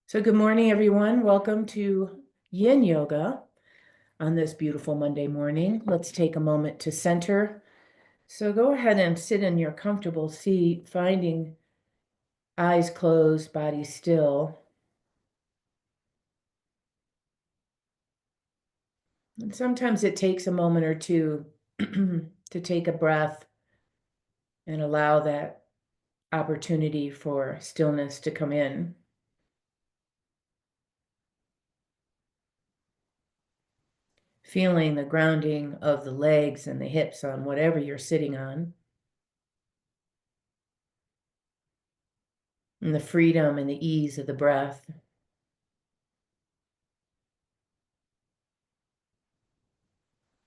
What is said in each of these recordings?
So good morning, everyone. Welcome to Yin Yoga on this beautiful Monday morning. Let's take a moment to center. So go ahead and sit in your comfortable seat, finding eyes closed, body still. And sometimes it takes a moment or two to take a breath and allow that opportunity for stillness to come in. Feeling the grounding of the legs and the hips on whatever you're sitting on. And the freedom and the ease of the breath.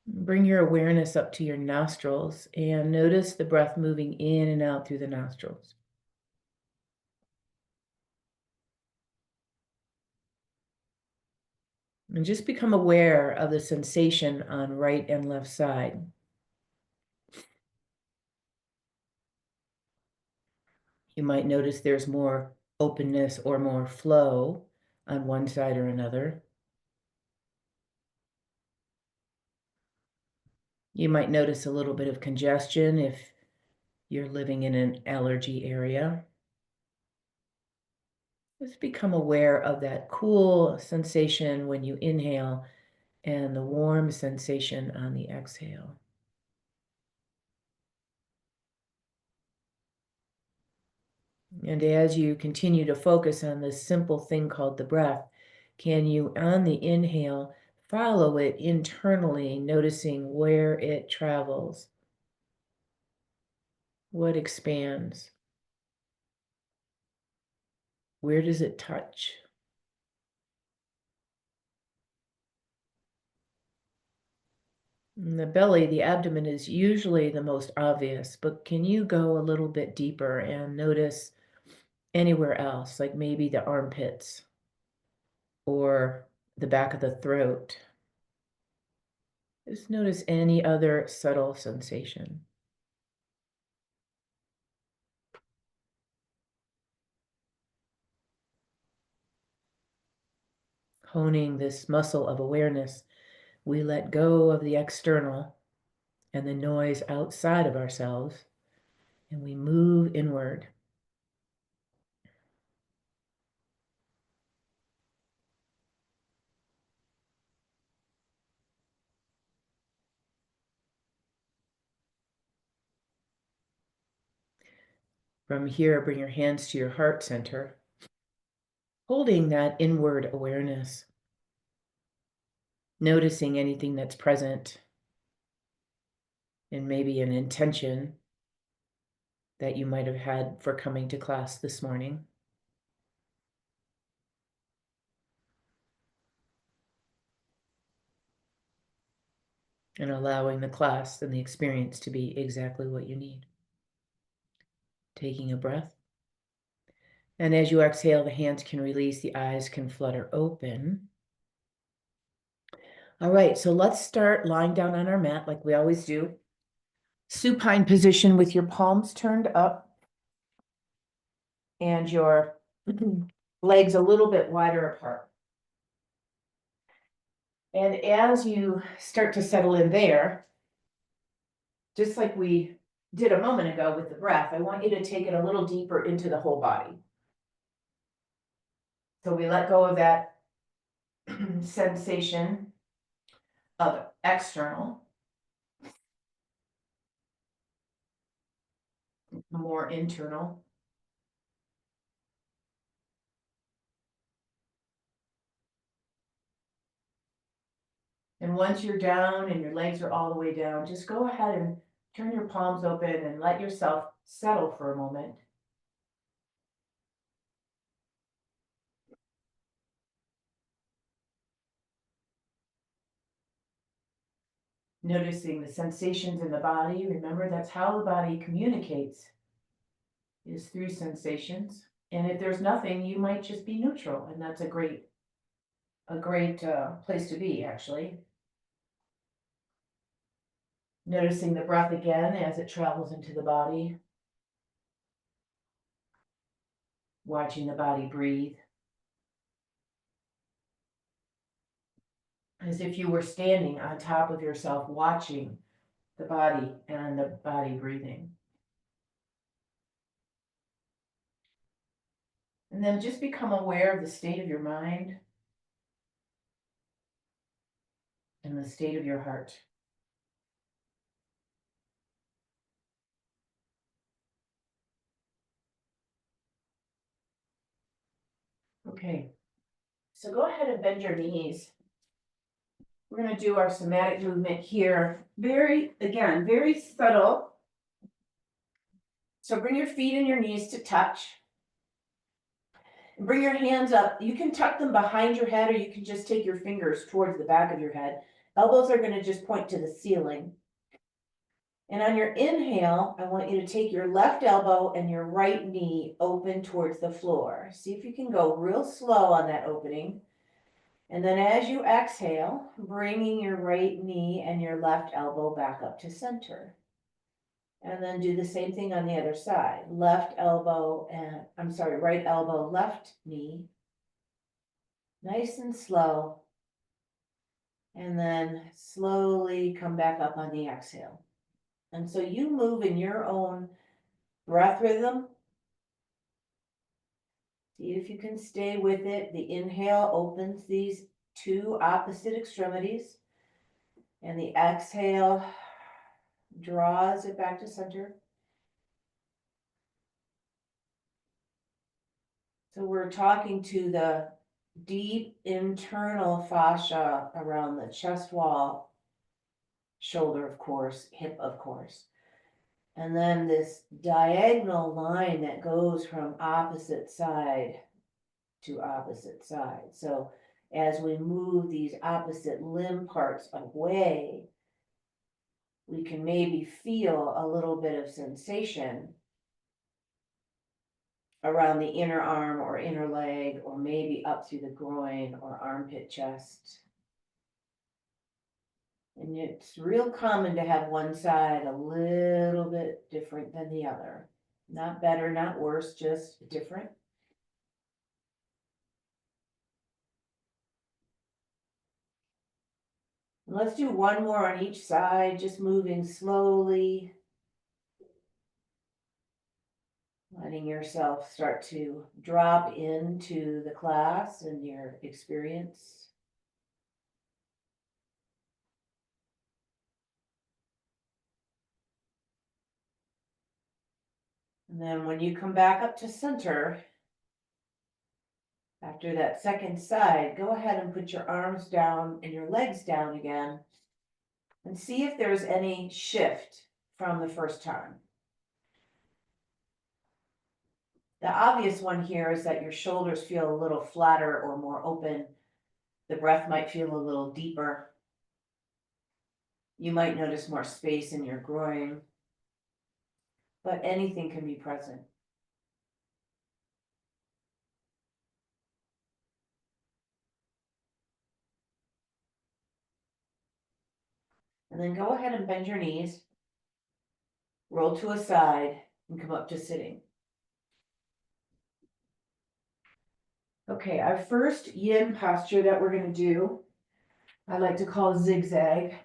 Bring your awareness up to your nostrils and notice the breath moving in and out through the nostrils. And just become aware of the sensation on right and left side. You might notice there's more openness or more flow on one side or another. You might notice a little bit of congestion if you're living in an allergy area. Just become aware of that cool sensation when you inhale and the warm sensation on the exhale. And as you continue to focus on this simple thing called the breath, can you, on the inhale, follow it internally, noticing where it travels, what expands, where does it touch? In the belly, the abdomen is usually the most obvious, but can you go a little bit deeper and notice anywhere else, like maybe the armpits or the back of the throat? Just notice any other subtle sensation. Honing this muscle of awareness, we let go of the external and the noise outside of ourselves, and we move inward. From here, bring your hands to your heart center, holding that inward awareness, noticing anything that's present, and maybe an intention that you might have had for coming to class this morning. And allowing the class and the experience to be exactly what you need. Taking a breath. And as you exhale, the hands can release, the eyes can flutter open. All right, so let's start lying down on our mat like we always do. Supine position with your palms turned up and your legs a little bit wider apart. And as you start to settle in there, just like we did a moment ago with the breath, I want you to take it a little deeper into the whole body. So we let go of that sensation of external, more internal. And once you're down and your legs are all the way down, just go ahead and turn your palms open and let yourself settle for a moment. Noticing the sensations in the body. Remember, that's how the body communicates, is through sensations. And if there's nothing, you might just be neutral, and that's a great place to be, actually. Noticing the breath again as it travels into the body. Watching the body breathe. as if you were standing on top of yourself, watching the body and the body breathing. And then just become aware of the state of your mind and the state of your heart. Okay, so go ahead and bend your knees. We're going to do our somatic movement here. Very subtle. So bring your feet and your knees to touch. And bring your hands up. You can tuck them behind your head, or you can just take your fingers towards the back of your head. Elbows are going to just point to the ceiling. And on your inhale, I want you to take your left elbow and your right knee open towards the floor. See if you can go real slow on that opening. And then as you exhale, bringing your right knee and your left elbow back up to center. And then do the same thing on the other side. Right elbow, left knee. Nice and slow. And then slowly come back up on the exhale. And so you move in your own breath rhythm. See if you can stay with it. The inhale opens these two opposite extremities, and the exhale draws it back to center. So we're talking to the deep internal fascia around the chest wall, shoulder, of course, hip, of course. And then this diagonal line that goes from opposite side to opposite side. So as we move these opposite limb parts away, we can maybe feel a little bit of sensation around the inner arm or inner leg, or maybe up through the groin or armpit chest. And it's real common to have one side a little bit different than the other. Not better, not worse, just different. Let's do one more on each side, just moving slowly. Letting yourself start to drop into the class and your experience. And then when you come back up to center, after that second side, go ahead and put your arms down and your legs down again, and see if there's any shift from the first time. The obvious one here is that your shoulders feel a little flatter or more open. The breath might feel a little deeper. You might notice more space in your groin, but anything can be present. And then go ahead and bend your knees, roll to a side, and come up to sitting. Okay, our first yin posture that we're going to do, I like to call zigzag.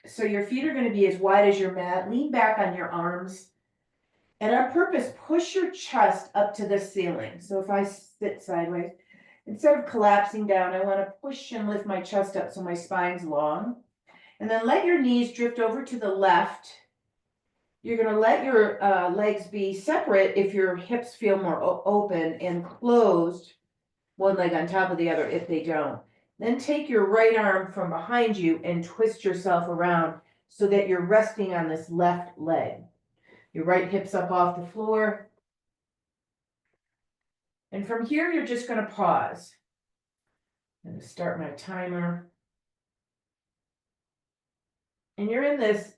So your feet are going to be as wide as your mat. Lean back on your arms. And on purpose, push your chest up to the ceiling. So if I sit sideways, instead of collapsing down, I want to push and lift my chest up so my spine's long. And then let your knees drift over to the left. You're going to let your legs be separate if your hips feel more open, and closed, one leg on top of the other if they don't. Then take your right arm from behind you and twist yourself around so that you're resting on this left leg. Your right hip's up off the floor. And from here, you're just going to pause. I'm going to start my timer. And you're in this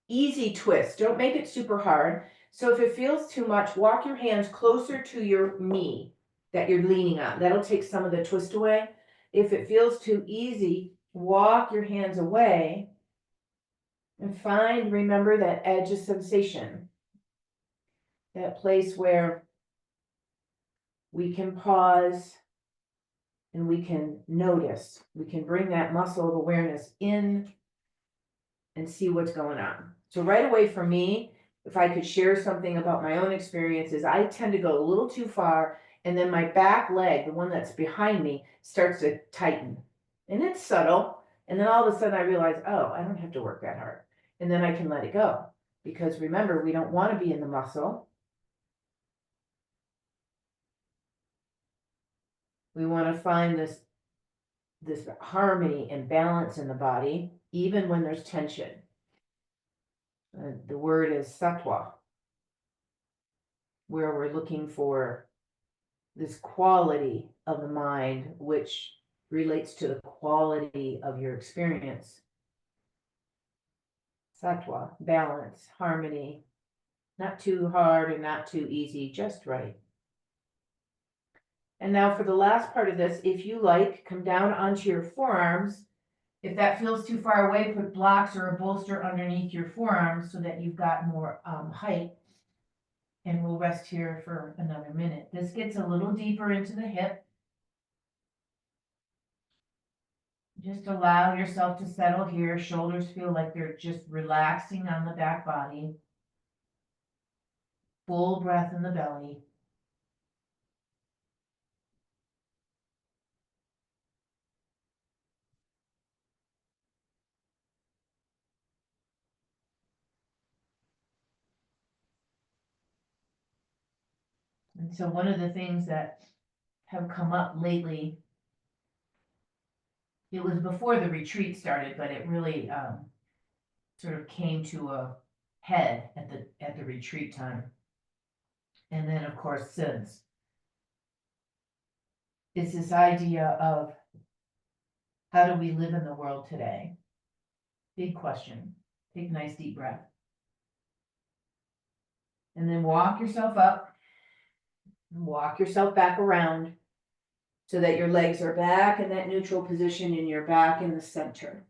easy twist. Don't make it super hard. So if it feels too much, walk your hands closer to your knee that you're leaning on. That'll take some of the twist away. If it feels too easy, walk your hands away and remember that edge of sensation, that place where we can pause and we can notice, we can bring that muscle of awareness in and see what's going on. So right away for me, if I could share something about my own experiences, I tend to go a little too far, and then my back leg, the one that's behind me, starts to tighten. And it's subtle. And then all of a sudden I realize, oh, I don't have to work that hard. And then I can let it go. Because remember, we don't want to be in the muscle. We want to find this harmony and balance in the body, even when there's tension. The word is sattva, where we're looking for this quality of the mind, which relates to the quality of your experience. Sattva, balance, harmony, not too hard and not too easy, just right. And now for the last part of this, if you like, come down onto your forearms. If that feels too far away, put blocks or a bolster underneath your forearms so that you've got more height. And we'll rest here for another minute. This gets a little deeper into the hip. Just allow yourself to settle here. Shoulders feel like they're just relaxing on the back body. Full breath in the belly. And so one of the things that have come up lately, it was before the retreat started, but it really sort of came to a head at the retreat time. And then of course since. It's this idea of how do we live in the world today? Big question. Take a nice deep breath. And then walk yourself up. And walk yourself back around so that your legs are back in that neutral position and you're back in the center.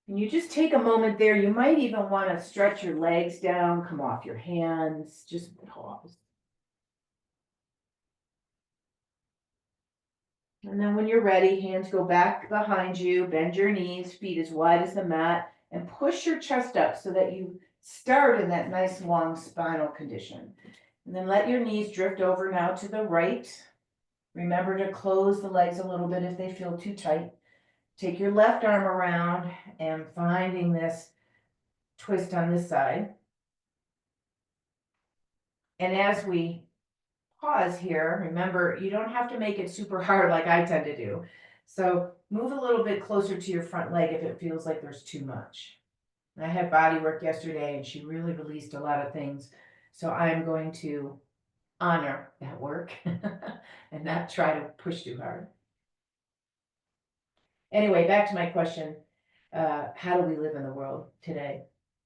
And you just take a moment there. You might even want to stretch your legs down, come off your hands, just pause. And then when you're ready, hands go back behind you, bend your knees, feet as wide as the mat, and push your chest up so that you start in that nice long spinal condition. And then let your knees drift over now to the right. Remember to close the legs a little bit if they feel too tight. Take your left arm around and finding this twist on this side. And as we pause here, remember, you don't have to make it super hard like I tend to do. So move a little bit closer to your front leg if it feels like there's too much. I had body work yesterday and she really released a lot of things. So I'm going to honor that work and not try to push too hard. Anyway, back to my question. How do we live in the world today?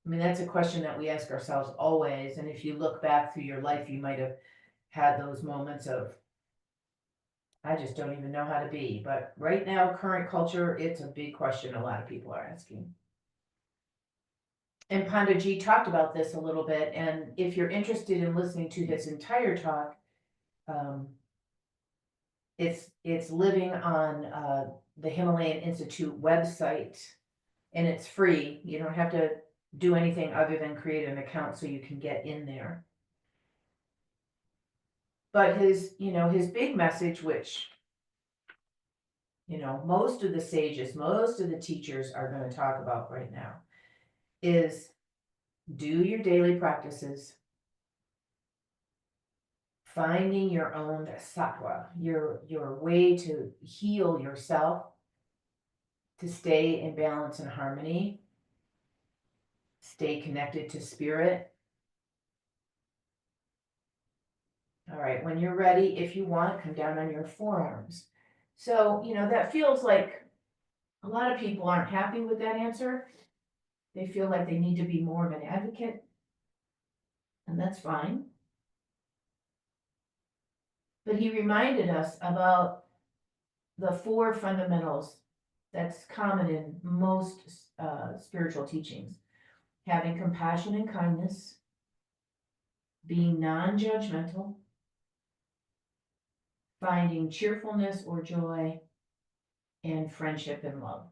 I mean, that's a question that we ask ourselves always. And if you look back through your life, you might have had those moments of, I just don't even know how to be. But right now, current culture, it's a big question a lot of people are asking. And Pandaji talked about this a little bit. And if you're interested in listening to his entire talk, it's living on the Himalayan Institute website, and it's free. You don't have to do anything other than create an account so you can get in there. But his big message, which, most of the sages, most of the teachers are going to talk about right now, is do your daily practices, finding your own sattva, your way to heal yourself, to stay in balance and harmony, stay connected to spirit. All right, when you're ready, if you want, come down on your forearms. So, that feels like a lot of people aren't happy with that answer. They feel like they need to be more of an advocate, and that's fine. But he reminded us about the 4 fundamentals that's common in most spiritual teachings. Having compassion and kindness, being non-judgmental, finding cheerfulness or joy, and friendship and love.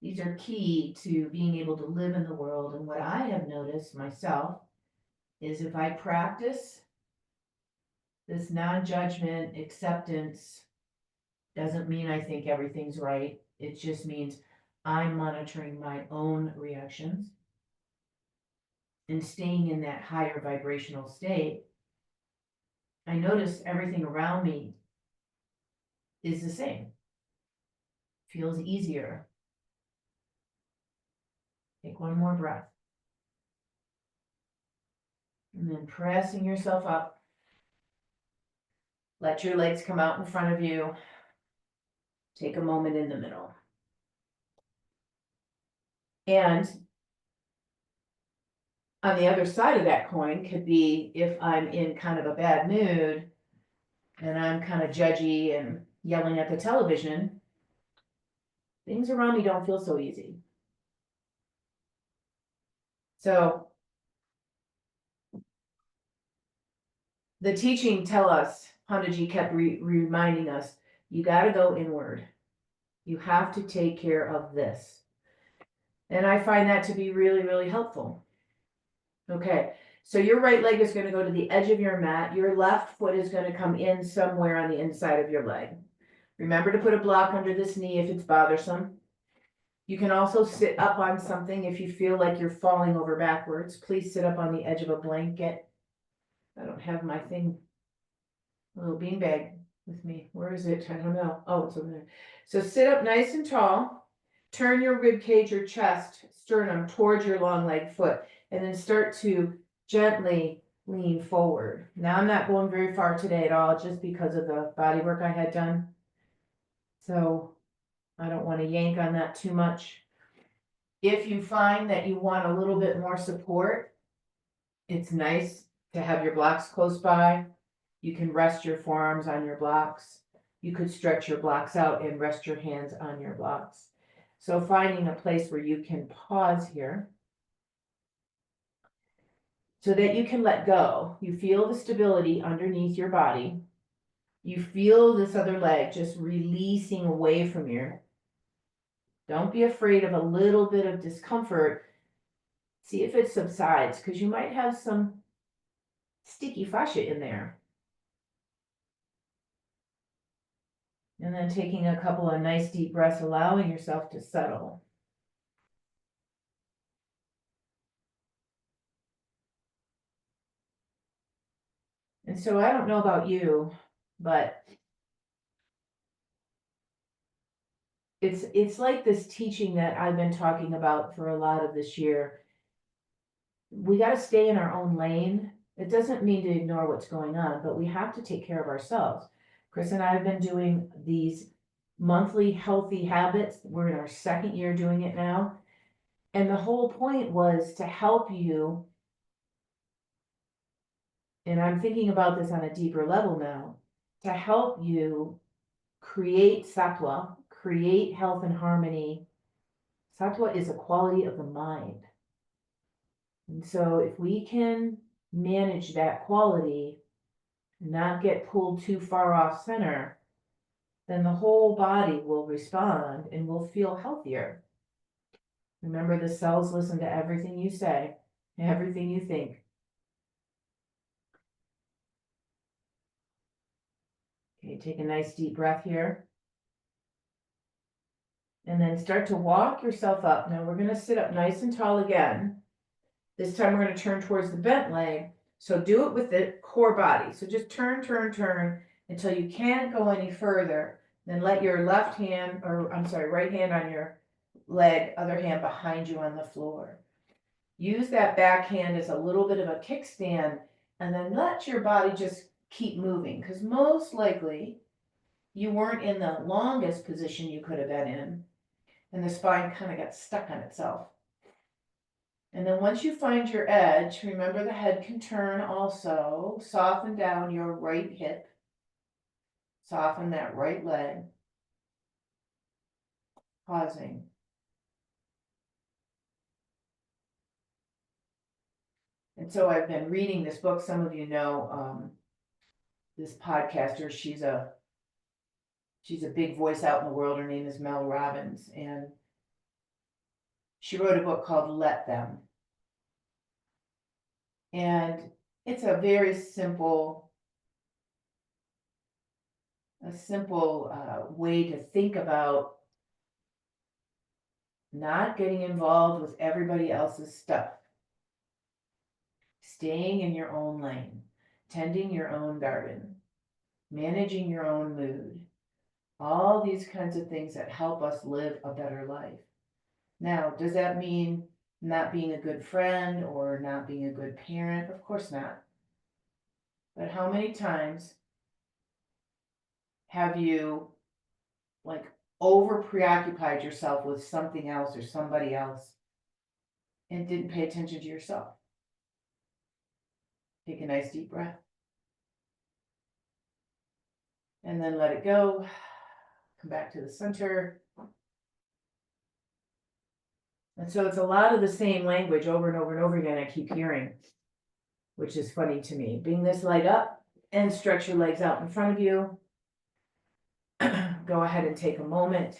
These are key to being able to live in the world. And what I have noticed myself is if I practice this non-judgment acceptance, doesn't mean I think everything's right. It just means I'm monitoring my own reactions and staying in that higher vibrational state. I notice everything around me is the same, feels easier. Take one more breath. And then pressing yourself up. Let your legs come out in front of you. Take a moment in the middle. And on the other side of that coin could be if I'm in kind of a bad mood and I'm kind of judgy and yelling at the television, things around me don't feel so easy. So the teaching tell us, Handaji kept reminding us, you got to go inward. You have to take care of this. And I find that to be really, really helpful. Okay, so your right leg is going to go to the edge of your mat. Your left foot is going to come in somewhere on the inside of your leg. Remember to put a block under this knee if it's bothersome. You can also sit up on something if you feel like you're falling over backwards. Please sit up on the edge of a blanket. I don't have my thing, a little beanbag with me. Where is it? I don't know. Oh, it's over there. So sit up nice and tall. Turn your rib cage, your chest, sternum towards your long leg foot, and then start to gently lean forward. Now I'm not going very far today at all, just because of the body work I had done. So I don't want to yank on that too much. If you find that you want a little bit more support, it's nice to have your blocks close by. You can rest your forearms on your blocks. You could stretch your blocks out and rest your hands on your blocks. So finding a place where you can pause here so that you can let go. You feel the stability underneath your body. You feel this other leg just releasing away from you. Don't be afraid of a little bit of discomfort. See if it subsides, because you might have some sticky fascia in there. And then taking a couple of nice deep breaths, allowing yourself to settle. And so I don't know about you, but it's like this teaching that I've been talking about for a lot of this year. We got to stay in our own lane. It doesn't mean to ignore what's going on, but we have to take care of ourselves. Chris and I have been doing these monthly healthy habits. We're in our second year doing it now. And the whole point was to help you, and I'm thinking about this on a deeper level now, to help you create sattva, create health and harmony. Sattva is a quality of the mind. And so if we can manage that quality, not get pulled too far off center, then the whole body will respond and will feel healthier. Remember, the cells listen to everything you say, everything you think. Okay, take a nice deep breath here. And then start to walk yourself up. Now we're going to sit up nice and tall again. This time we're going to turn towards the bent leg. So do it with the core body. So just turn, turn, turn until you can't go any further. Then let your left hand, or I'm sorry, right hand on your leg, other hand behind you on the floor. Use that back hand as a little bit of a kickstand, and then let your body just keep moving, because most likely you weren't in the longest position you could have been in, and the spine kind of got stuck on itself. And then once you find your edge, remember the head can turn also. Soften down your right hip. Soften that right leg. Pausing. And so I've been reading this book. Some of you know this podcaster. She's a big voice out in the world. Her name is Mel Robbins, and she wrote a book called Let Them. And it's a very simple way to think about not getting involved with everybody else's stuff, staying in your own lane, tending your own garden, managing your own mood, all these kinds of things that help us live a better life. Now, does that mean not being a good friend or not being a good parent? Of course not. But how many times have you like over preoccupied yourself with something else or somebody else and didn't pay attention to yourself? Take a nice deep breath. And then let it go. Come back to the center. And so it's a lot of the same language over and over and over again I keep hearing, which is funny to me. Bring this leg up and stretch your legs out in front of you. Go ahead and take a moment.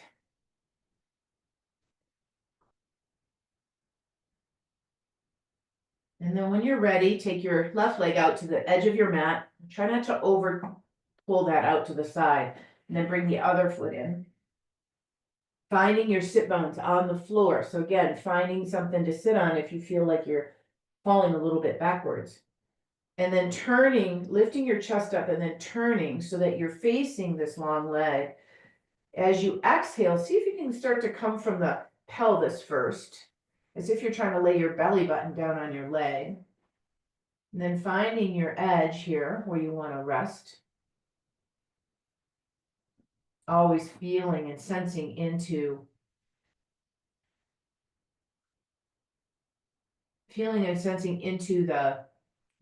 And then when you're ready, take your left leg out to the edge of your mat. Try not to over pull that out to the side. And then bring the other foot in. Finding your sit bones on the floor. So again, finding something to sit on if you feel like you're falling a little bit backwards. And then turning, lifting your chest up and then turning so that you're facing this long leg. As you exhale, see if you can start to come from the pelvis first, as if you're trying to lay your belly button down on your leg. And then finding your edge here where you want to rest. Always feeling and sensing into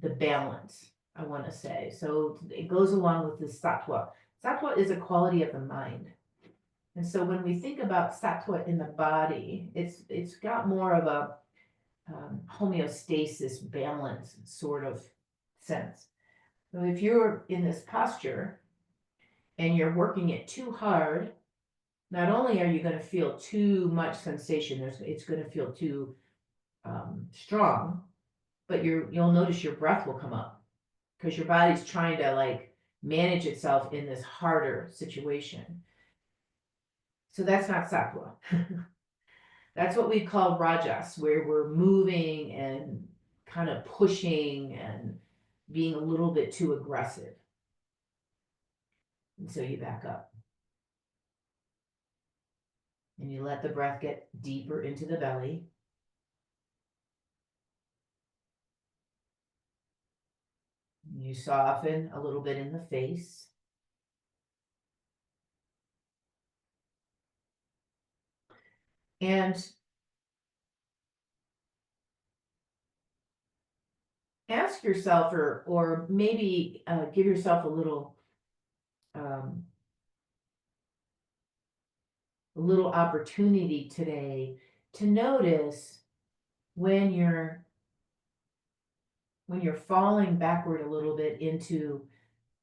the balance, I want to say. So it goes along with the sattva. Sattva is a quality of the mind. And so when we think about sattva in the body, it's got more of a homeostasis, balance sort of sense. So if you're in this posture and you're working it too hard, not only are you going to feel too much sensation, it's going to feel too strong, but you'll notice your breath will come up because your body's trying to like manage itself in this harder situation. So that's not sattva. That's what we call rajas, where we're moving and kind of pushing and being a little bit too aggressive. And so you back up. And you let the breath get deeper into the belly. You soften a little bit in the face. And ask yourself, or maybe give yourself a little opportunity today to notice when you're falling backward a little bit into,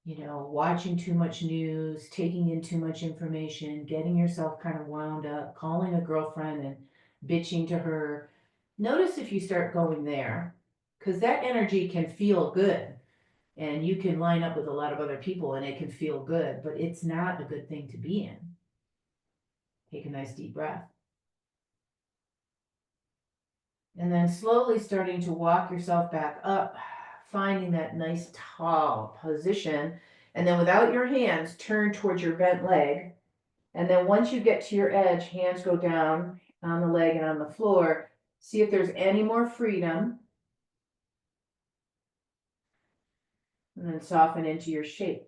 watching too much news, taking in too much information, getting yourself kind of wound up, calling a girlfriend and bitching to her. Notice if you start going there, because that energy can feel good and you can line up with a lot of other people and it can feel good, but it's not a good thing to be in. Take a nice deep breath. And then slowly starting to walk yourself back up, finding that nice tall position. And then without your hands, turn towards your bent leg. And then once you get to your edge, hands go down on the leg and on the floor. See if there's any more freedom. And then soften into your shape.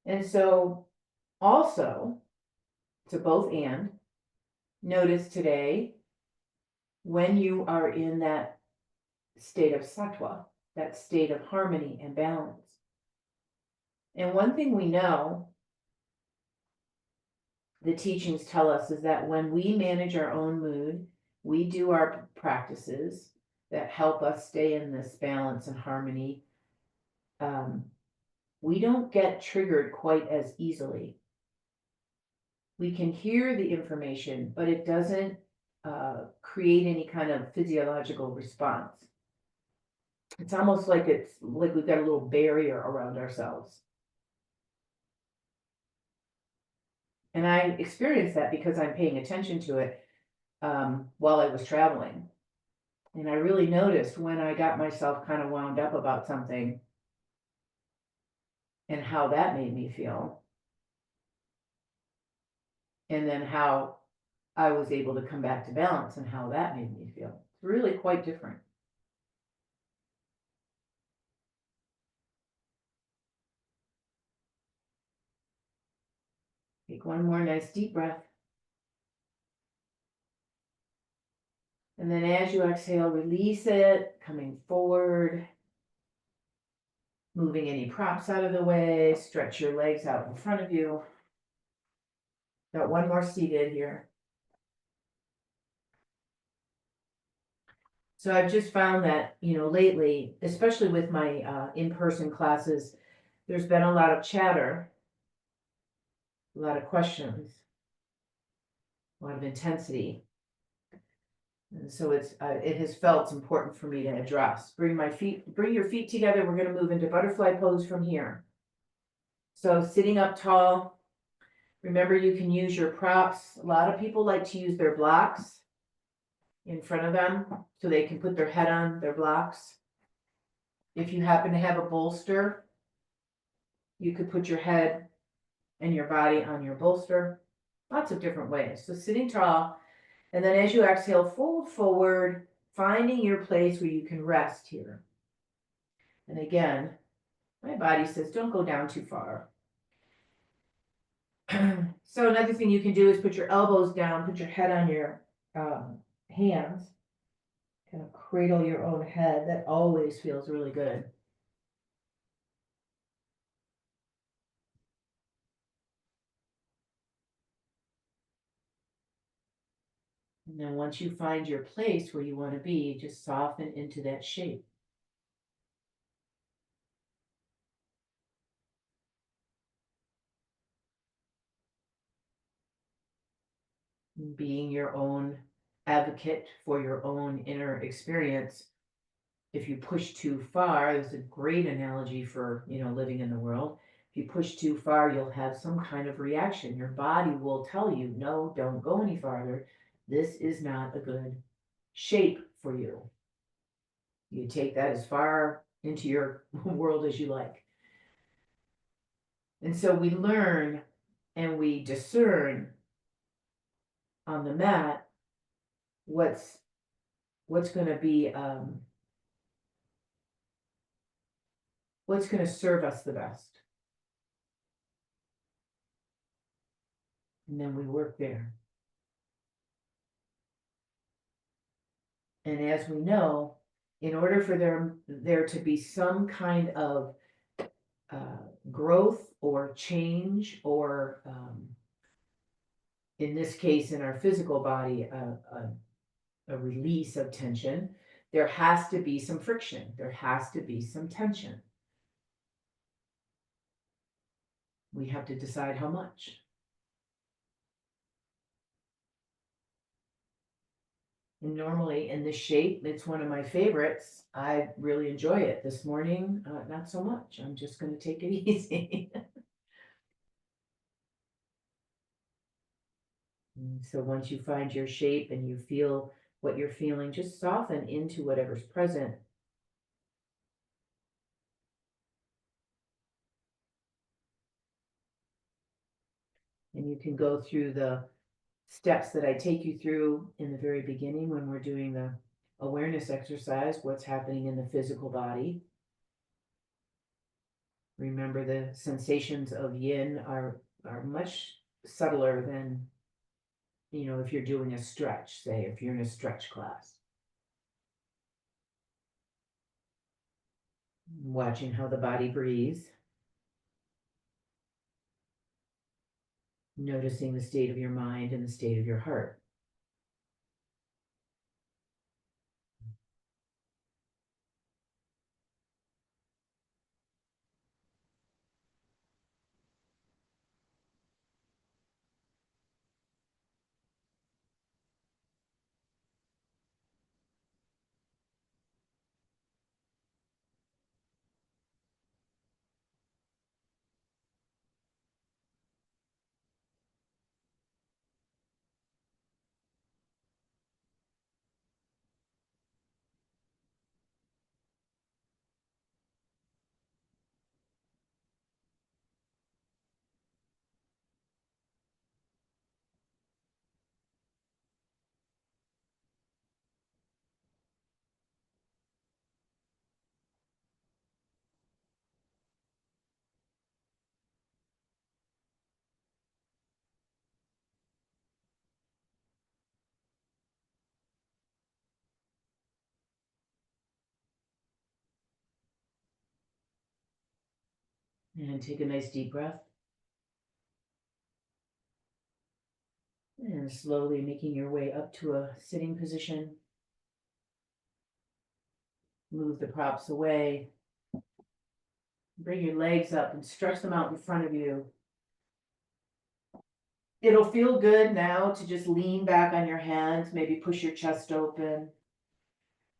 And so also, to both and, notice today when you are in that state of sattva, that state of harmony and balance. And one thing we know, the teachings tell us, is that when we manage our own mood, we do our practices, that help us stay in this balance and harmony, we don't get triggered quite as easily. We can hear the information, but it doesn't create any kind of physiological response. It's almost like we've got a little barrier around ourselves. And I experienced that because I'm paying attention to it while I was traveling. And I really noticed when I got myself kind of wound up about something and how that made me feel. And then how I was able to come back to balance and how that made me feel. It's really quite different. Take one more nice deep breath. And then as you exhale, release it, coming forward, moving any props out of the way, stretch your legs out in front of you. Got one more seated here. So I've just found that, lately, especially with my in-person classes, there's been a lot of chatter, a lot of questions, a lot of intensity. And so it has felt important for me to address. Bring your feet together. We're going to move into butterfly pose from here. So sitting up tall, remember you can use your props. A lot of people like to use their blocks in front of them so they can put their head on their blocks. If you happen to have a bolster, you could put your head and your body on your bolster. Lots of different ways. So sitting tall, and then as you exhale, fold forward, finding your place where you can rest here. And again, my body says don't go down too far. So another thing you can do is put your elbows down, put your head on your hands, kind of cradle your own head. That always feels really good. And then once you find your place where you want to be, just soften into that shape. Being your own advocate for your own inner experience. If you push too far, there's a great analogy for, living in the world. If you push too far, you'll have some kind of reaction. Your body will tell you, no, don't go any farther. This is not a good shape for you. You take that as far into your world as you like. And so we learn and we discern on the mat what's going to be what's going to serve us the best. And then we work there. And as we know, in order for there to be some kind of growth or change, or in this case, in our physical body, a release of tension, there has to be some friction. There has to be some tension. We have to decide how much. And normally in this shape, it's one of my favorites. I really enjoy it. This morning, not so much. I'm just going to take it easy. So once you find your shape and you feel what you're feeling, just soften into whatever's present. And you can go through the steps that I take you through in the very beginning when we're doing the awareness exercise, what's happening in the physical body. Remember, the sensations of yin are much subtler than, if you're doing a stretch, say, if you're in a stretch class. Watching how the body breathes. Noticing the state of your mind and the state of your heart. And take a nice deep breath. And slowly making your way up to a sitting position. Move the props away. Bring your legs up and stretch them out in front of you. It'll feel good now to just lean back on your hands, maybe push your chest open,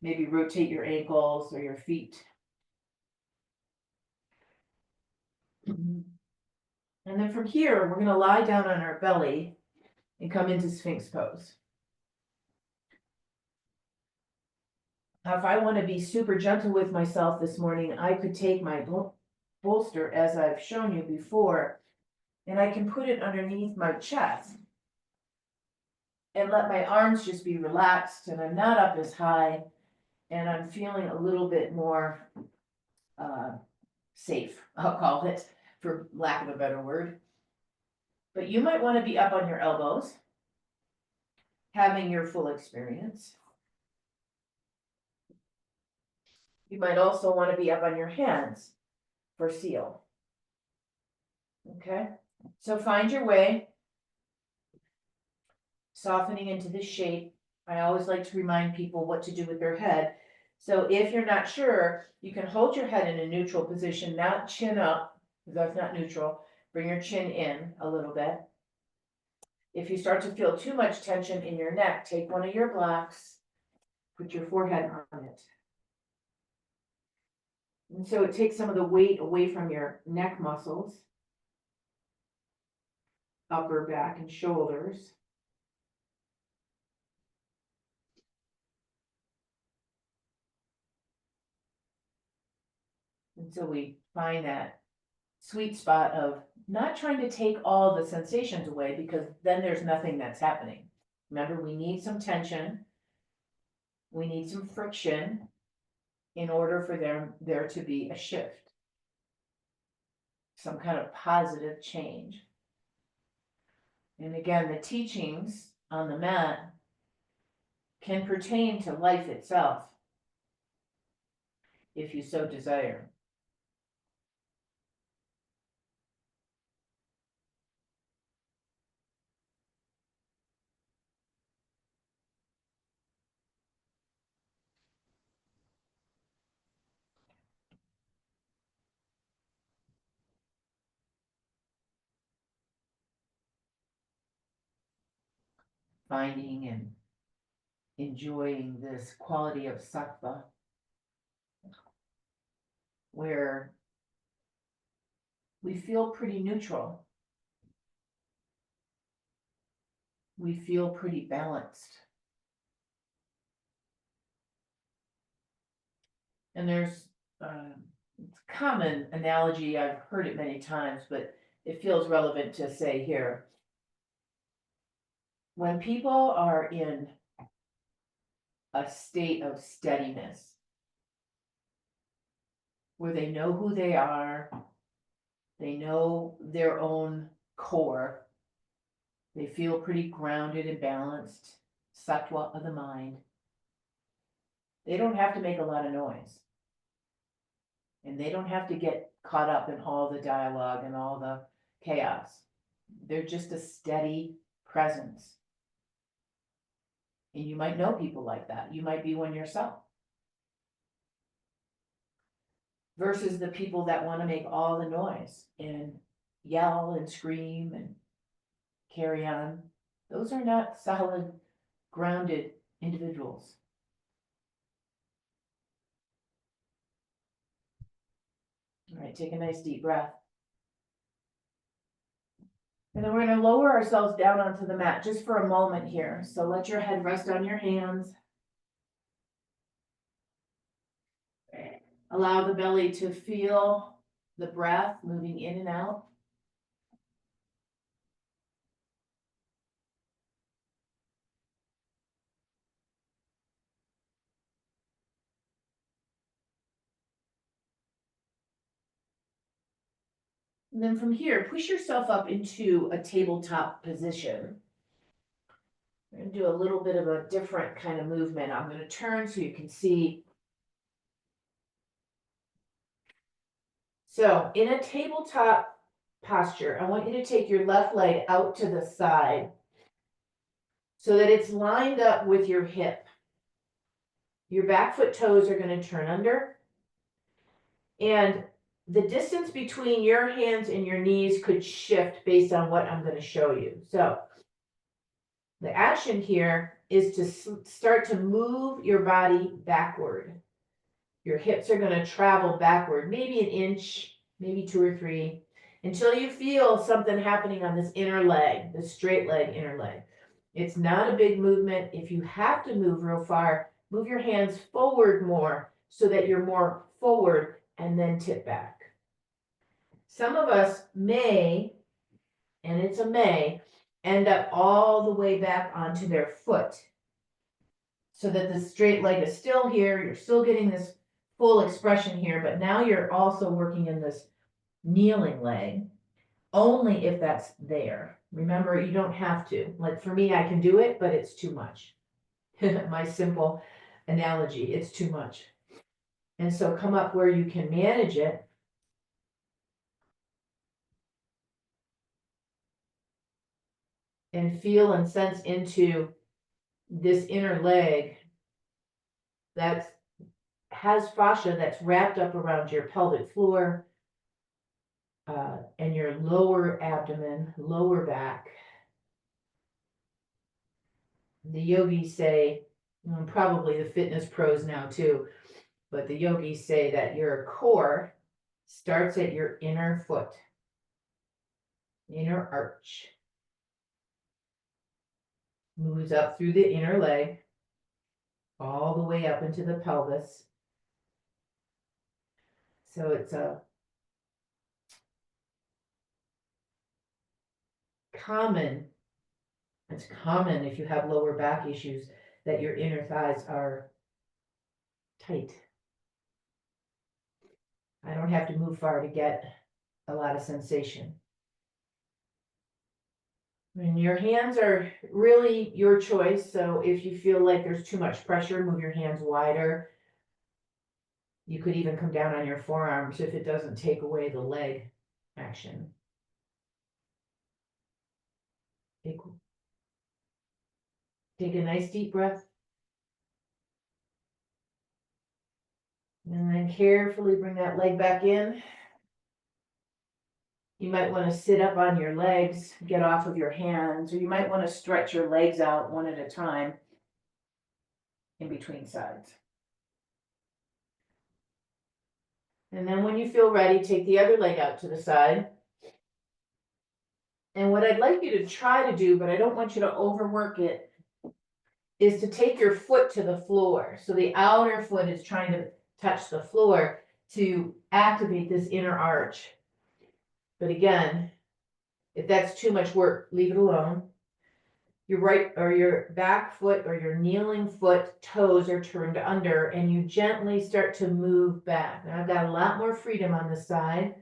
maybe rotate your ankles or your feet. And then from here, we're going to lie down on our belly and come into Sphinx pose. Now, if I want to be super gentle with myself this morning, I could take my bolster, as I've shown you before, and I can put it underneath my chest and let my arms just be relaxed, and I'm not up as high, and I'm feeling a little bit more safe, I'll call it, for lack of a better word. But you might want to be up on your elbows, having your full experience. You might also want to be up on your hands for seal. Okay, so find your way, softening into this shape. I always like to remind people what to do with their head. So if you're not sure, you can hold your head in a neutral position, not chin up, because that's not neutral. Bring your chin in a little bit. If you start to feel too much tension in your neck, take one of your blocks, put your forehead on it. And so it takes some of the weight away from your neck muscles, upper back and shoulders. And so we find that sweet spot of not trying to take all the sensations away, because then there's nothing that's happening. Remember, we need some tension. We need some friction in order for there to be a shift, some kind of positive change. And again, the teachings on the mat can pertain to life itself, if you so desire. Finding and enjoying this quality of sattva, where we feel pretty neutral. We feel pretty balanced. And there's a common analogy, I've heard it many times, but it feels relevant to say here. When people are in a state of steadiness, where they know who they are, they know their own core, they feel pretty grounded and balanced, sattva of the mind, they don't have to make a lot of noise. And they don't have to get caught up in all the dialogue and all the chaos. They're just a steady presence. And you might know people like that. You might be one yourself. Versus the people that want to make all the noise and yell and scream and carry on. Those are not solid, grounded individuals. All right, take a nice deep breath. And then we're going to lower ourselves down onto the mat just for a moment here. So let your head rest on your hands. Allow the belly to feel the breath moving in and out. And then from here, push yourself up into a tabletop position. We're going to do a little bit of a different kind of movement. I'm going to turn so you can see. So in a tabletop posture, I want you to take your left leg out to the side so that it's lined up with your hip. Your back foot toes are going to turn under, and the distance between your hands and your knees could shift based on what I'm going to show you. So the action here is to start to move your body backward. Your hips are going to travel backward, maybe an inch, maybe 2 or 3, until you feel something happening on this inner leg, this straight leg, inner leg. It's not a big movement. If you have to move real far, move your hands forward more so that you're more forward and then tip back. Some of us may, and it's a may, end up all the way back onto their foot so that the straight leg is still here. You're still getting this full expression here, but now you're also working in this kneeling leg, only if that's there. Remember, you don't have to. Like for me, I can do it, but it's too much. My simple analogy, it's too much. And so come up where you can manage it. And feel and sense into this inner leg that has fascia that's wrapped up around your pelvic floor and your lower abdomen, lower back. The yogis say, probably the fitness pros now too, but the yogis say that your core starts at your inner foot, inner arch, moves up through the inner leg, all the way up into the pelvis. So it's a common, it's common if you have lower back issues that your inner thighs are tight. I don't have to move far to get a lot of sensation. And your hands are really your choice. So if you feel like there's too much pressure, move your hands wider. You could even come down on your forearms if it doesn't take away the leg action. Take a nice deep breath. And then carefully bring that leg back in. You might want to sit up on your legs, get off of your hands, or you might want to stretch your legs out one at a time in between sides. And then when you feel ready, take the other leg out to the side. And what I'd like you to try to do, but I don't want you to overwork it, is to take your foot to the floor. So the outer foot is trying to touch the floor to activate this inner arch. But again, if that's too much work, leave it alone. Your right or your back foot or your kneeling foot toes are turned under, and you gently start to move back. Now I've got a lot more freedom on this side,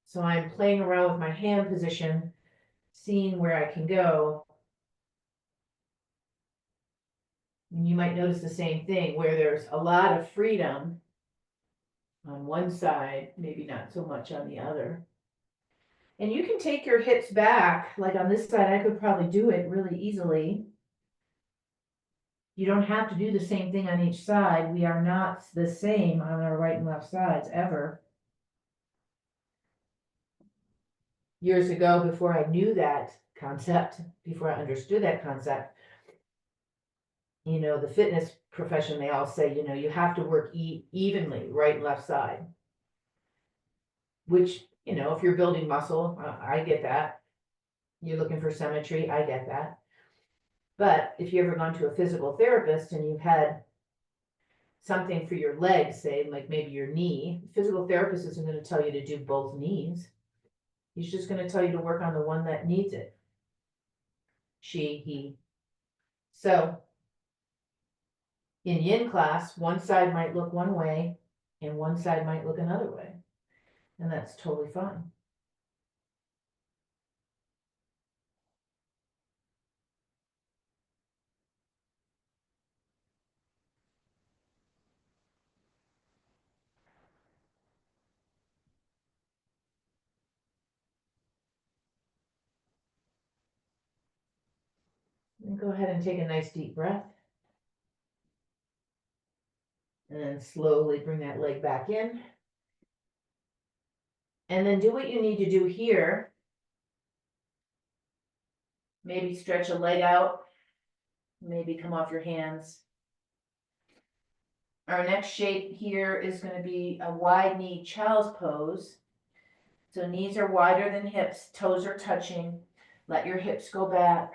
so I'm playing around with my hand position, seeing where I can go. And you might notice the same thing where there's a lot of freedom on one side, maybe not so much on the other. And you can take your hips back, like on this side, I could probably do it really easily. You don't have to do the same thing on each side. We are not the same on our right and left sides ever. Years ago, before I knew that concept, before I understood that concept, the fitness profession, they all say, you have to work evenly, right and left side. Which, if you're building muscle, I get that. You're looking for symmetry, I get that. But if you ever gone to a physical therapist and you've had something for your legs, say like maybe your knee, the physical therapist isn't going to tell you to do both knees. He's just going to tell you to work on the one that needs it. She, he. So in yin class, one side might look one way and one side might look another way. And that's totally fine. And go ahead and take a nice deep breath. And then slowly bring that leg back in. And then do what you need to do here. Maybe stretch a leg out. Maybe come off your hands. Our next shape here is going to be a wide knee child's pose. So knees are wider than hips, toes are touching. Let your hips go back.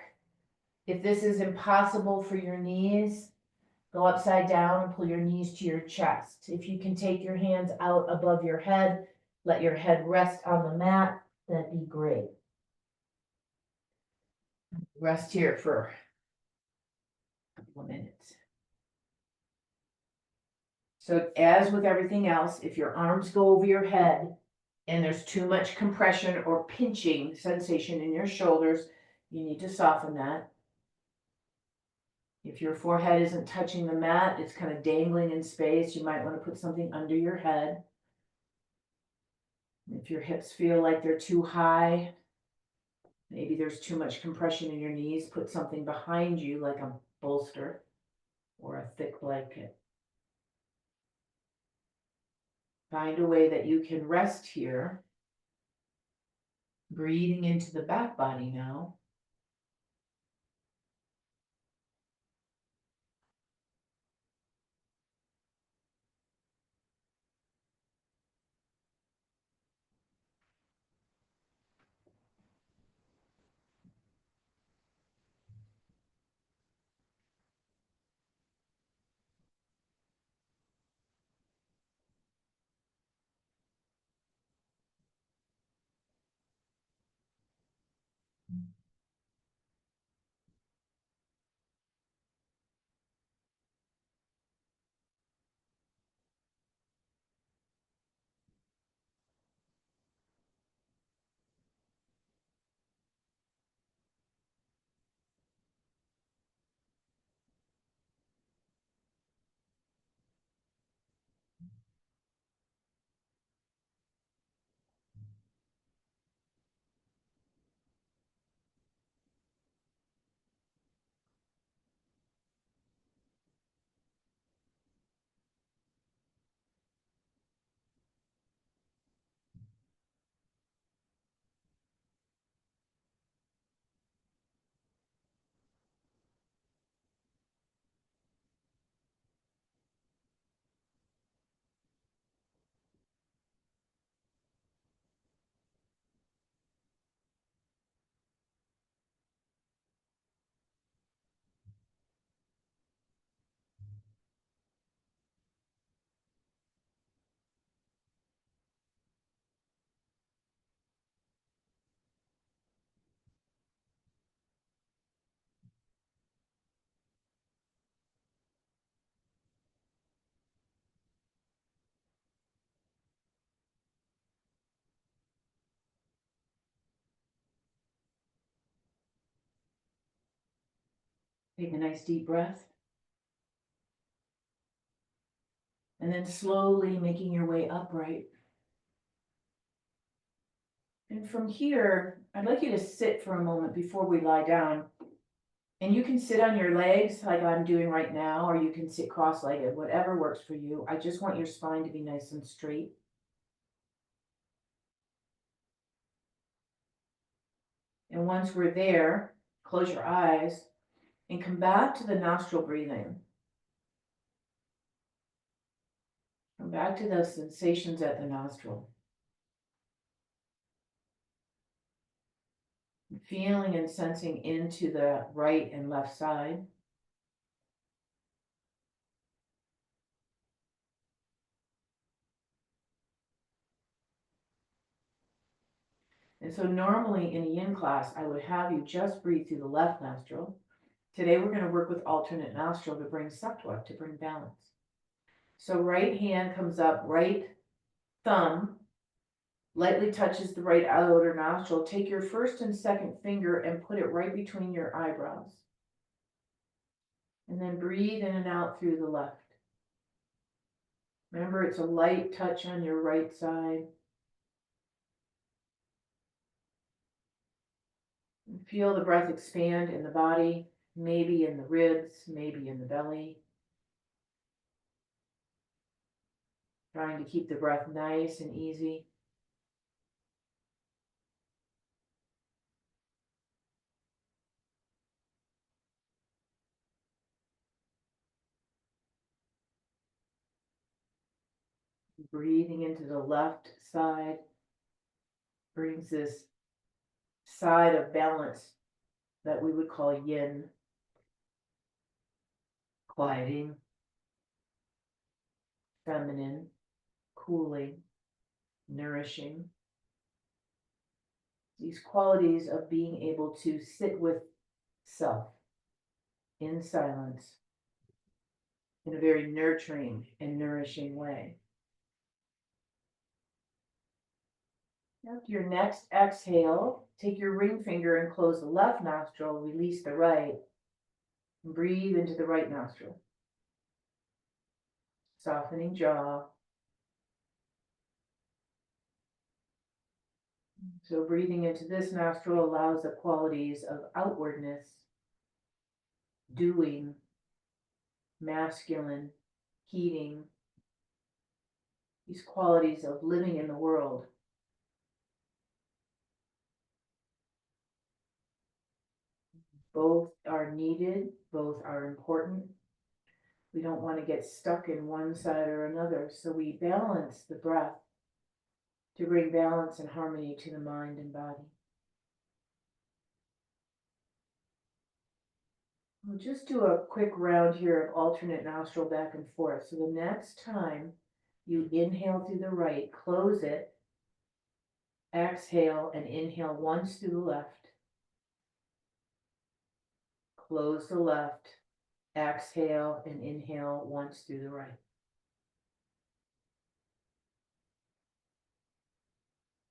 If this is impossible for your knees, go upside down and pull your knees to your chest. If you can take your hands out above your head, let your head rest on the mat, that'd be great. Rest here for a couple of minutes. So as with everything else, if your arms go over your head and there's too much compression or pinching sensation in your shoulders, you need to soften that. If your forehead isn't touching the mat, it's kind of dangling in space, you might want to put something under your head. If your hips feel like they're too high, maybe there's too much compression in your knees, put something behind you like a bolster or a thick blanket. Find a way that you can rest here. Breathing into the back body now. Take a nice deep breath. And then slowly making your way upright. And from here, I'd like you to sit for a moment before we lie down. And you can sit on your legs like I'm doing right now, or you can sit cross-legged, whatever works for you. I just want your spine to be nice and straight. And once we're there, close your eyes and come back to the nostril breathing. Come back to those sensations at the nostril. Feeling and sensing into the right and left side. And so normally in a yin class, I would have you just breathe through the left nostril. Today we're going to work with alternate nostril to bring sattva, to bring balance. So right hand comes up, right thumb lightly touches the right outer nostril. Take your first and second finger and put it right between your eyebrows. And then breathe in and out through the left. Remember, it's a light touch on your right side. Feel the breath expand in the body. maybe in the ribs, maybe in the belly. Trying to keep the breath nice and easy. Breathing into the left side brings this side of balance that we would call yin, quieting, feminine, cooling, nourishing. These qualities of being able to sit with self in silence in a very nurturing and nourishing way. After your next exhale, take your ring finger and close the left nostril, release the right, and breathe into the right nostril. Softening jaw. So breathing into this nostril allows the qualities of outwardness, doing, masculine, heating, these qualities of living in the world. Both are needed, both are important. We don't want to get stuck in one side or another, so we balance the breath to bring balance and harmony to the mind and body. We'll just do a quick round here of alternate nostril back and forth. So the next time you inhale through the right, close it, exhale and inhale once through the left. Close the left, exhale and inhale once through the right.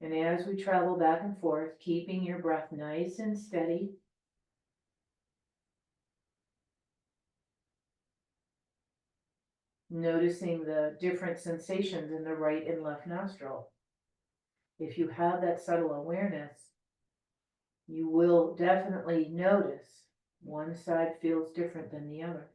And as we travel back and forth, keeping your breath nice and steady, noticing the different sensations in the right and left nostril. If you have that subtle awareness, you will definitely notice one side feels different than the other.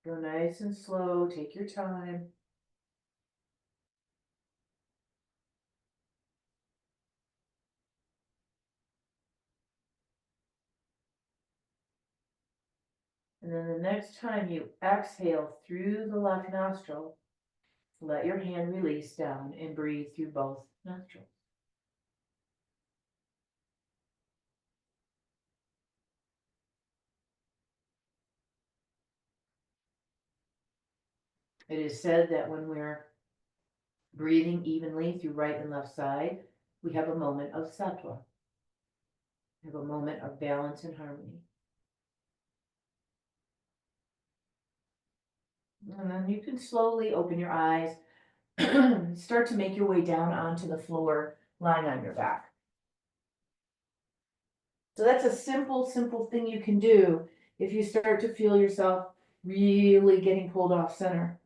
Go nice and slow, take your time. And then the next time you exhale through the left nostril, let your hand release down and breathe through both nostrils. It is said that when we're breathing evenly through right and left side, we have a moment of sattva. We have a moment of balance and harmony. And then you can slowly open your eyes, start to make your way down onto the floor, lying on your back. So that's a simple thing you can do if you start to feel yourself really getting pulled off center.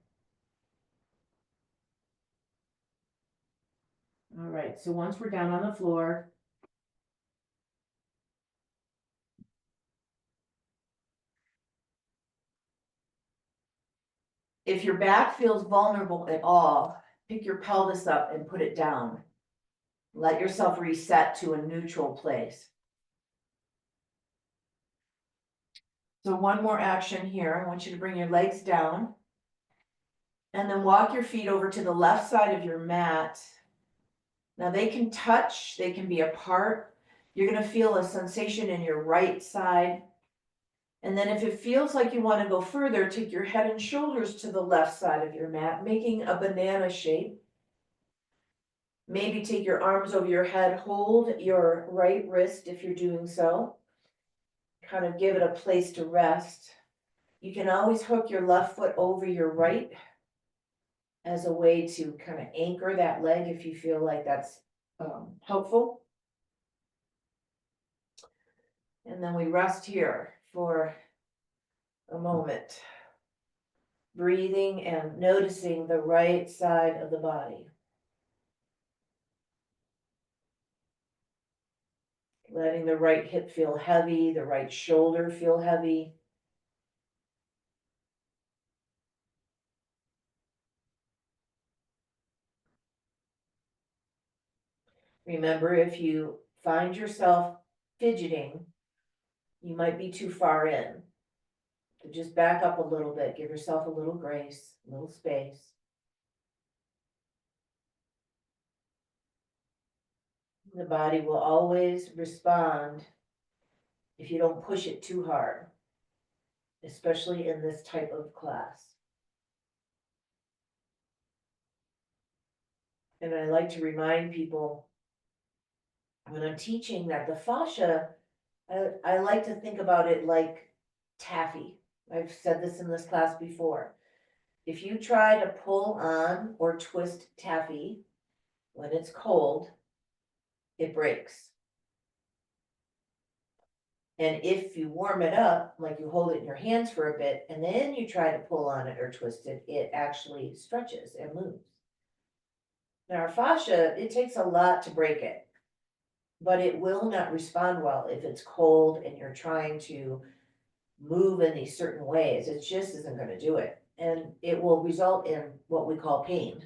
All right, so once we're down on the floor, if your back feels vulnerable at all, pick your pelvis up and put it down. Let yourself reset to a neutral place. So one more action here. I want you to bring your legs down and then walk your feet over to the left side of your mat. Now they can touch, they can be apart. You're going to feel a sensation in your right side. And then if it feels like you want to go further, take your head and shoulders to the left side of your mat, making a banana shape. Maybe take your arms over your head, hold your right wrist if you're doing so. Kind of give it a place to rest. You can always hook your left foot over your right as a way to kind of anchor that leg if you feel like that's helpful. And then we rest here for a moment, breathing and noticing the right side of the body. Letting the right hip feel heavy, the right shoulder feel heavy. Remember, if you find yourself fidgeting, you might be too far in. So just back up a little bit, give yourself a little grace, a little space. The body will always respond if you don't push it too hard, especially in this type of class. And I like to remind people when I'm teaching that the fascia, I like to think about it like taffy. I've said this in this class before. If you try to pull on or twist taffy when it's cold, it breaks. And if you warm it up, like you hold it in your hands for a bit, and then you try to pull on it or twist it, it actually stretches and moves. Now, our fascia, it takes a lot to break it, but it will not respond well if it's cold and you're trying to move in these certain ways. It just isn't going to do it. And it will result in what we call pain.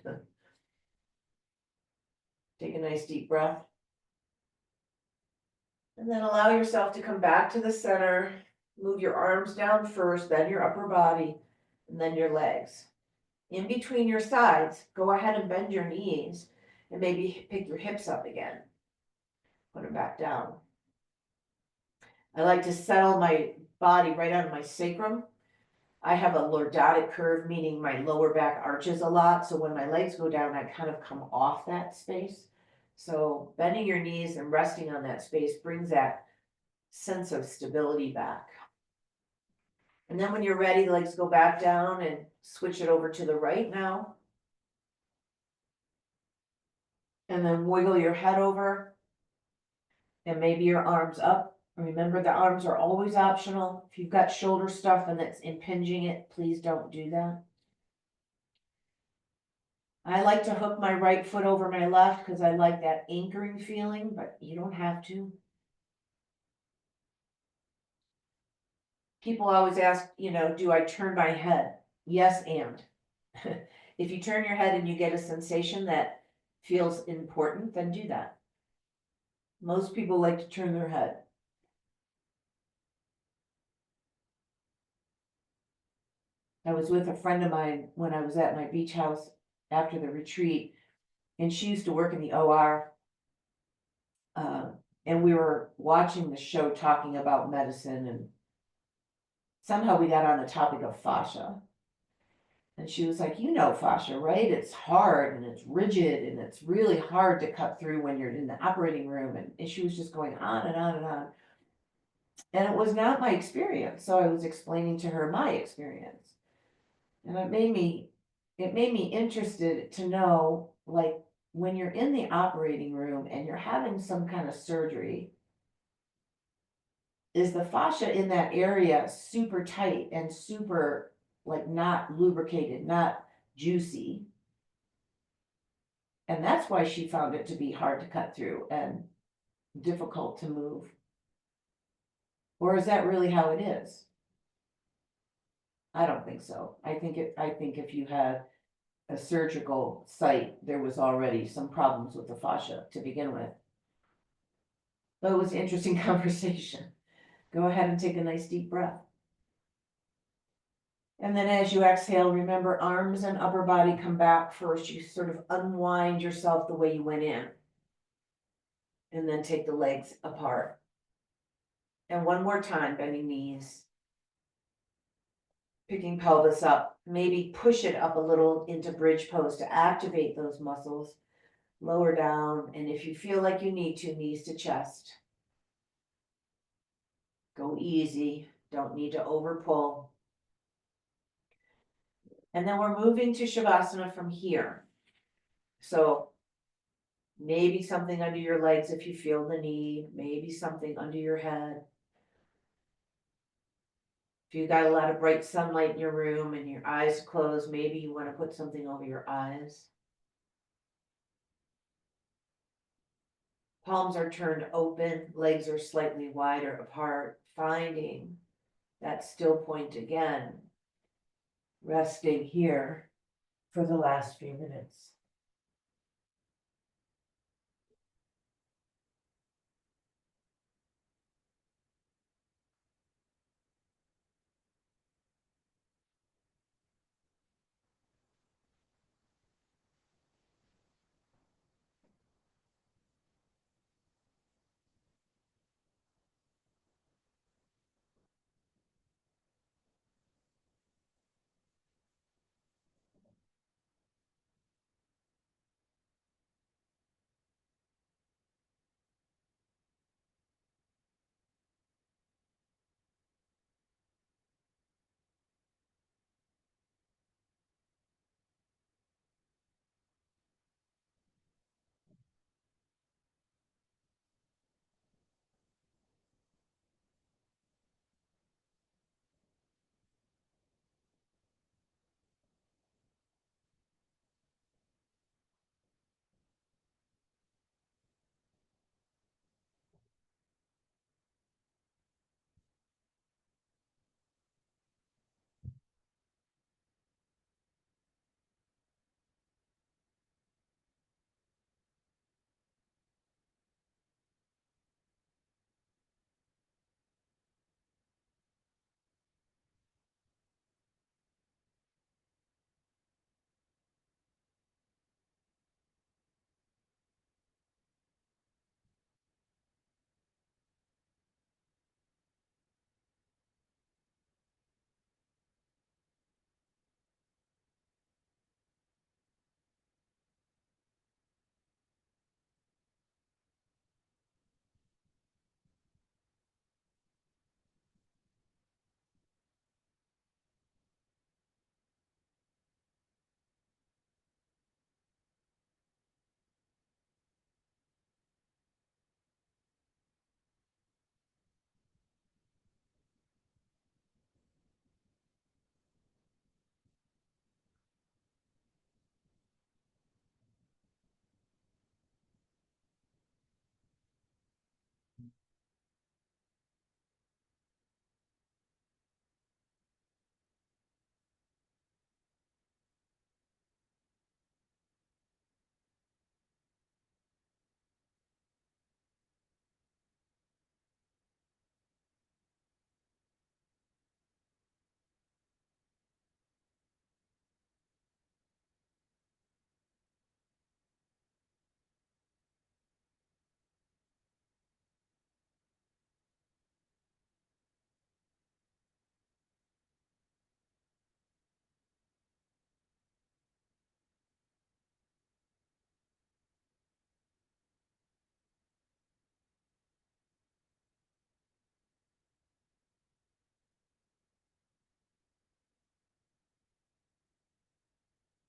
Take a nice deep breath. And then allow yourself to come back to the center. Move your arms down first, then your upper body, and then your legs. In between your sides, go ahead and bend your knees and maybe pick your hips up again. Put them back down. I like to settle my body right on my sacrum. I have a lordotic curve, meaning my lower back arches a lot. So when my legs go down, I kind of come off that space. So bending your knees and resting on that space brings that sense of stability back. And then when you're ready, the legs go back down and switch it over to the right now. And then wiggle your head over and maybe your arms up. Remember, the arms are always optional. If you've got shoulder stuff and that's impinging it, please don't do that. I like to hook my right foot over my left because I like that anchoring feeling, but you don't have to. People always ask, do I turn my head? Yes, and. If you turn your head and you get a sensation that feels important, then do that. Most people like to turn their head. I was with a friend of mine when I was at my beach house after the retreat, and she used to work in the OR. And we were watching the show talking about medicine, and somehow we got on the topic of fascia. And she was like, fascia, right? It's hard and it's rigid and it's really hard to cut through when you're in the operating room. And she was just going on and on and on. And it was not my experience. So I was explaining to her my experience. And it made me interested to know, like, when you're in the operating room and you're having some kind of surgery, is the fascia in that area super tight and super, like, not lubricated, not juicy? And that's why she found it to be hard to cut through and difficult to move. Or is that really how it is? I don't think so. I think if you had a surgical site, there was already some problems with the fascia to begin with. But it was an interesting conversation. Go ahead and take a nice deep breath. And then as you exhale, remember, arms and upper body come back first. You sort of unwind yourself the way you went in. And then take the legs apart. And one more time, bending knees. Picking pelvis up. Maybe push it up a little into bridge pose to activate those muscles. Lower down. And if you feel like you need to, knees to chest. Go easy. Don't need to over pull. And then we're moving to Shavasana from here. So maybe something under your legs if you feel the need. Maybe something under your head. If you've got a lot of bright sunlight in your room and your eyes closed, maybe you want to put something over your eyes. Palms are turned open, legs are slightly wider apart, finding that still point again. Resting here for the last few minutes.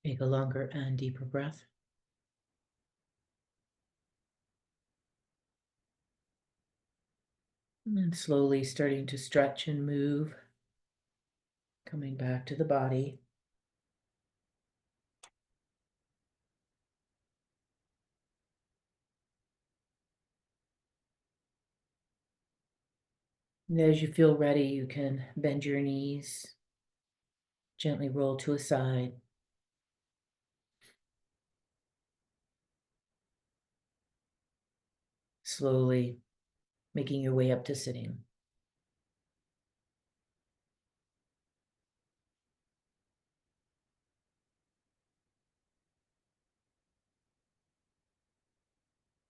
Take a longer and deeper breath. And then slowly starting to stretch and move, coming back to the body. And as you feel ready, you can bend your knees, gently roll to a side. Slowly making your way up to sitting.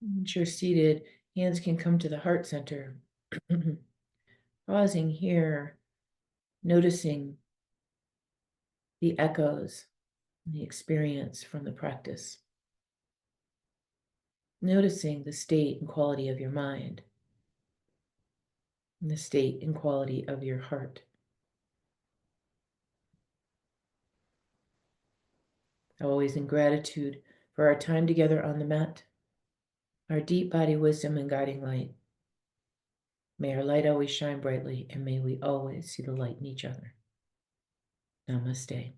Once you're seated, hands can come to the heart center. Pausing here, noticing the echoes and the experience from the practice. Noticing the state and quality of your mind, and the state and quality of your heart. Always in gratitude for our time together on the mat, our deep body wisdom and guiding light. May our light always shine brightly, and may we always see the light in each other. Namaste.